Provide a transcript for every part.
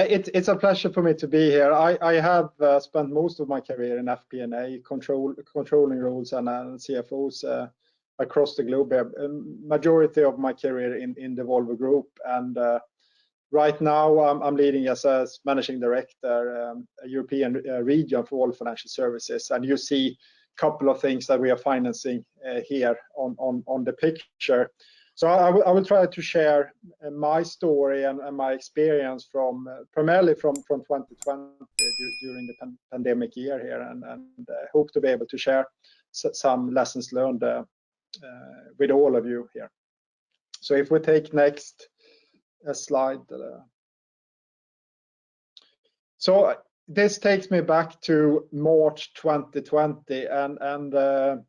It's a pleasure for me to be here. I have spent most of my career in FP&A, controlling roles and CFOs across the globe. Majority of my career in the Volvo Group, and right now I'm leading as managing director a European region for all financial services. And you see a couple of things that we are financing here on the picture. So I will try to share my story and my experience from primarily from 2020 during the pandemic year here, and hope to be able to share some lessons learned with all of you here. So if we take next slide. So this takes me back to March 2020, and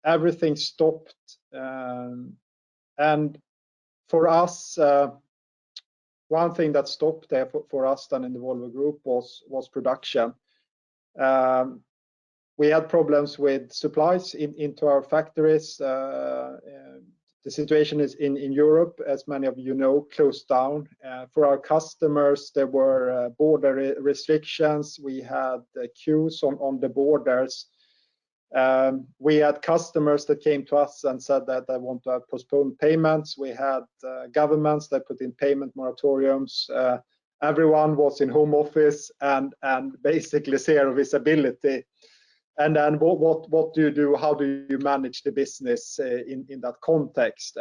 everything stopped. And for us, one thing that stopped there for us then in the Volvo Group was production. We had problems with supplies into our factories. The situation is in Europe, as many of you know, closed down. For our customers, there were border restrictions. We had queues on the borders. We had customers that came to us and said that they want to postpone payments. We had governments that put in payment moratoriums. Everyone was in home office and basically zero visibility. And then what do you do? How do you manage the business in that context?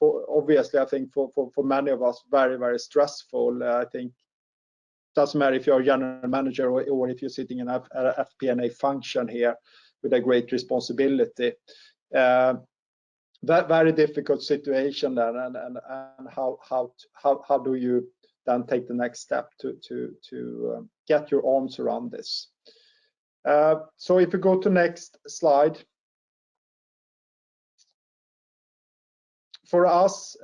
Obviously, I think for many of us, very, very stressful. I think it doesn't matter if you're a general manager or if you're sitting in an FP&A function here with a great responsibility. That very difficult situation then, and how do you then take the next step to get your arms around this? So if you go to next slide. For us,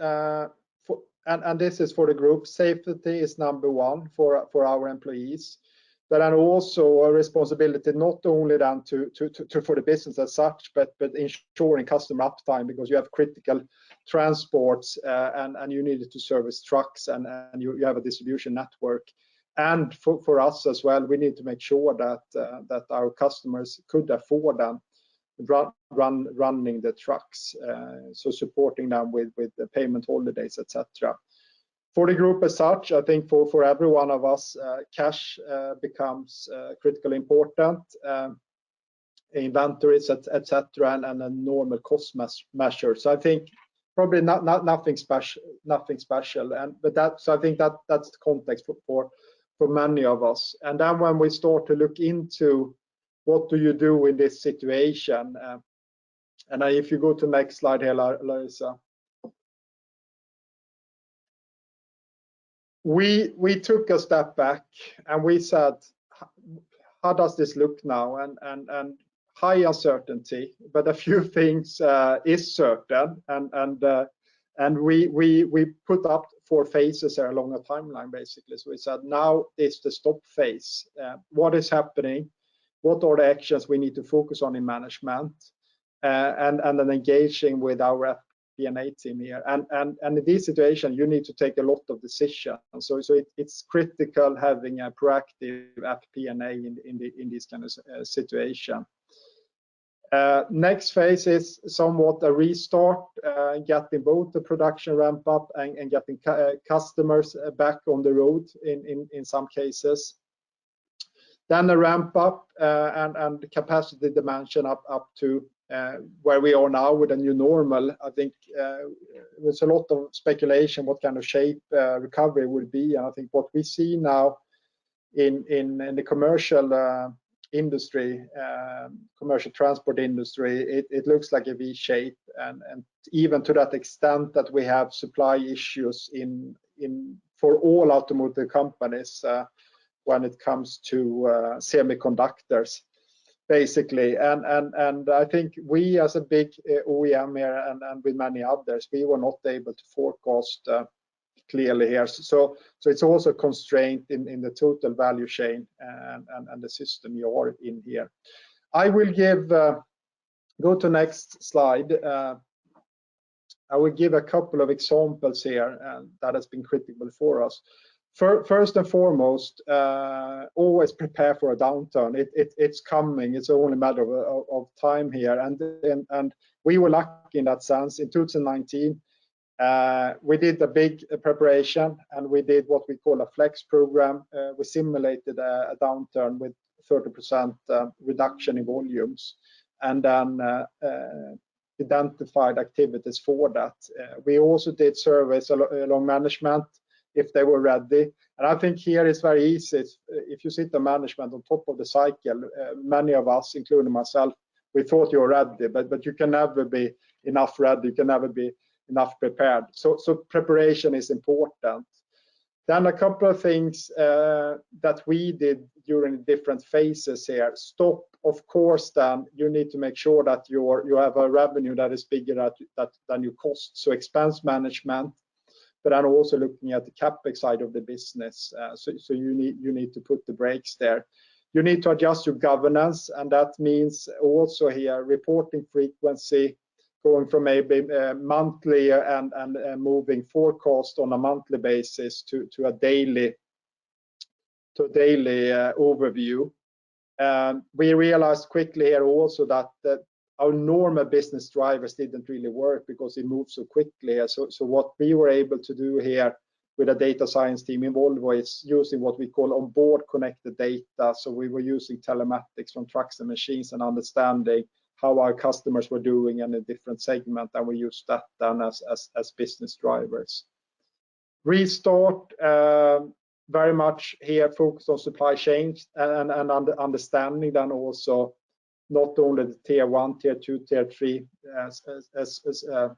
and this is for the group, safety is number one for our employees, but then also a responsibility not only then for the business as such, but ensuring customer uptime, because you have critical transports and you needed to service trucks and you have a distribution network. And for us as well, we need to make sure that our customers could afford them running the trucks, so supporting them with the payment holidays, etc. For the group as such, I think for every one of us, cash becomes critically important, inventories, etc., and a normal cost measure. So I think probably nothing special, so I think that's the context for many of us. And then when we start to look into what do you do in this situation, and if you go to next slide here, Larissa. We took a step back and we said, how does this look now? And high uncertainty, but a few things is certain, and we put up 4 phases there along a timeline basically. So we said now is the stop phase. What is happening? What are the actions we need to focus on in management? And then engaging with our FP&A team here. And in this situation, you need to take a lot of decisions. So it's critical having a proactive FP&A in this kind of situation. Next phase is somewhat a restart, getting both the production ramp up and getting customers back on the road in some cases. Then the ramp up and the capacity dimension up to where we are now with a new normal. I think there's a lot of speculation what kind of shape recovery will be. And I think what we see now in the commercial industry, commercial transport industry, it looks like a V shape, and even to that extent that we have supply issues for all automotive companies when it comes to semiconductors, basically. And I think we as a big OEM here and with many others, we were not able to forecast clearly here. So it's also a constraint in the total value chain and the system you are in here. I will go to next slide. I will give a couple of examples here that has been critical for us. First and foremost, always prepare for a downturn. It's coming. It's only a matter of time here. And we were lucky in that sense. In 2019, we did a big preparation, and we did what we call a flex program. We simulated a downturn with 30% reduction in volumes, and then identified activities for that. We also did surveys along management if they were ready. And I think here it's very easy. If you sit the management on top of the cycle, many of us, including myself, we thought you were ready, but you can never be enough ready. You can never be enough prepared. So preparation is important. Then a couple of things that we did during the different phases here. Stop, of course, then you need to make sure that you have a revenue that is bigger than your cost. So expense management, but then also looking at the capex side of the business. So you need to put the brakes there. You need to adjust your governance, and that means also here reporting frequency, going from maybe monthly and moving forecast on a monthly basis to a daily overview. We realized quickly here also that our normal business drivers didn't really work because it moved so quickly. So what we were able to do here with a data science team in Volvo is using what we call onboard connected data. So we were using telematics from trucks and machines and understanding how our customers were doing in a different segment, and we used that then as business drivers. Restart, very much here focused on supply chains and understanding then also not only the tier 1, tier 2, tier 3 as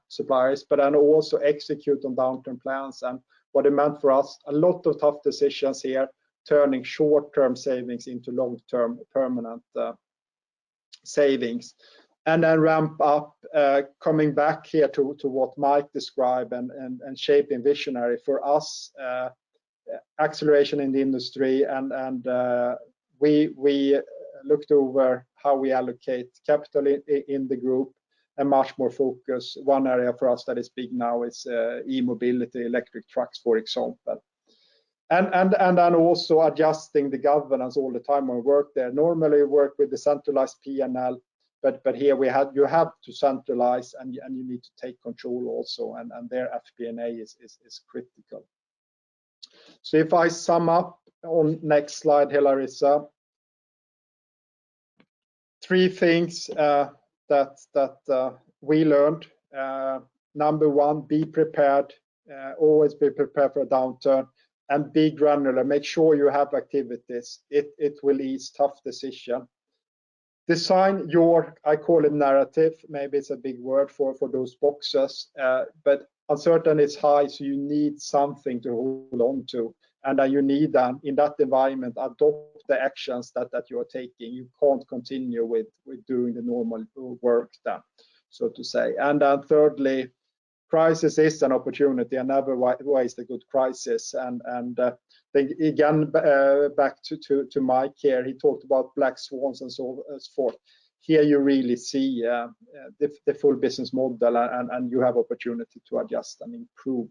suppliers, but then also execute on downturn plans. And what it meant for us, a lot of tough decisions here, turning short-term savings into long-term permanent savings. And then ramp up, coming back here to what Mike described and shaping visionary for us, acceleration in the industry, and we looked over how we allocate capital in the group and much more focus. One area for us that is big now is e-mobility, electric trucks, for example. And then also adjusting the governance all the time when we work there. Normally work with the centralized P&L, but here you have to centralize and you need to take control also, and their FP&A is critical. So if I sum up on next slide, Larissa, 3 things that we learned. Number 1, be prepared. Always be prepared for a downturn, and be granular. Make sure you have activities. It will ease tough decision. Design your, I call it narrative. Maybe it's a big word for those boxes, but uncertainty is high, so you need something to hold on to, and then you need them in that environment. Adopt the actions that you are taking. You can't continue with doing the normal work then, so to say. And then thirdly, crisis is an opportunity, and never waste a good crisis. And again, back to Mike here, he talked about black swans and so forth. Here you really see the full business model, and you have opportunity to adjust and improve